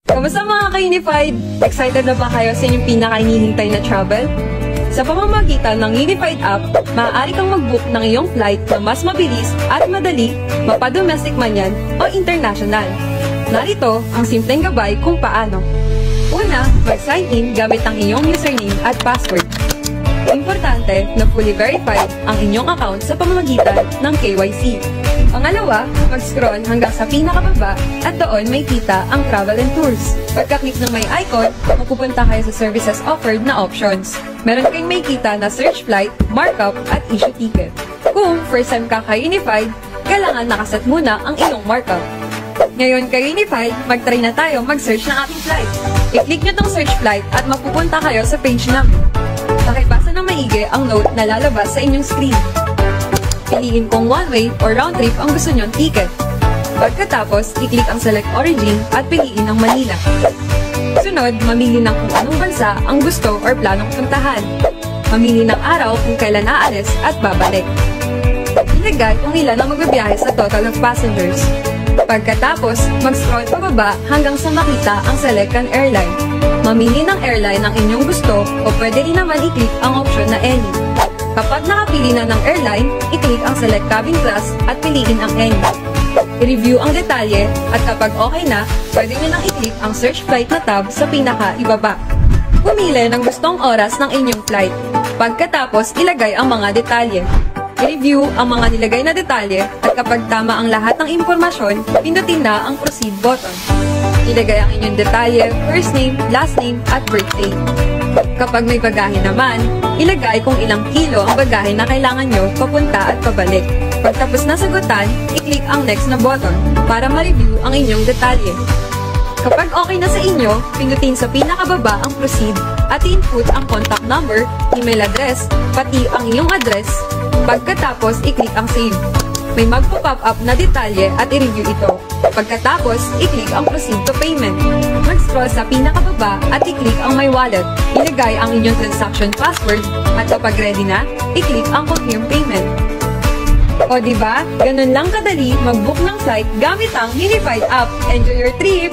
Kamusta mga ka-Unified? Excited na ba kayo sa inyong pinaka-inihintay na travel? Sa pamamagitan ng Unified app, maaari kang mag-book ng iyong flight na mas mabilis at madali, mapadomestic man yan o international. Narito ang simpleng gabay kung paano. Una, mag-sign in gamit ang iyong username at password. Importante na fully verified ang inyong account sa pamamagitan ng KYC. Pangalawa, mag-scroll hanggang sa pinakababa at doon may kita ang travel and tours. Pagka-click ng may icon, mapupunta kayo sa services offered na options. Meron kayong may kita na search flight, markup, at issue ticket. Kung first time ka ka-Unified, kailangan nakaset muna ang iyong markup. Ngayon ka-Unified, mag-try na tayo mag-search ng ating flight. I-click nyo tong search flight at mapupunta kayo sa page namin. Pakibasa ng maigi ang note na lalabas sa inyong screen. Piliin kung one-way or round-trip ang gusto nyong ticket. Pagkatapos, i-click ang select origin at piliin ang Manila. Sunod, mamili ng kung anong bansa ang gusto or planong puntahan. Mamili ng araw kung kailan aalis at babalik. Ilagay kung ilan ang magbibiyahe sa total of passengers. Pagkatapos, mag-scroll pababa hanggang sa makita ang select an airline. Mamili ng airline ang inyong gusto o pwede rin naman i-click ang option na any. Kapag nakapili na ng airline, i-click ang select cabin class at piliin ang any. I-review ang detalye at kapag okay na, pwede nyo nang i-click ang search flight na tab sa pinaka-ibaba. Pumili ng gustong oras ng inyong flight. Pagkatapos, ilagay ang mga detalye. I-review ang mga nilagay na detalye at kapag tama ang lahat ng impormasyon, pindutin na ang proceed button. Ilagay ang inyong detalye, first name, last name, at birthday. Kapag may bagahe naman, ilagay kung ilang kilo ang bagahe na kailangan nyo papunta at pabalik. Pagtapos na sagutan, i-click ang next na button para ma-review ang inyong detalye. Kapag okay na sa inyo, pindutin sa pinakababa ang proceed at i-input ang contact number, email address, pati ang iyong address. Pagkatapos, i-click ang save. May magpo-pop up na detalye at i-review ito. Pagkatapos, i-click ang proceed to payment. Mag-scroll sa pinakababa at i-click ang my wallet. Ilagay ang inyong transaction password at kapag ready na, i-click ang confirm payment. O diba? Ganun lang kadali mag-book ng flight gamit ang Unified app. Enjoy your trip!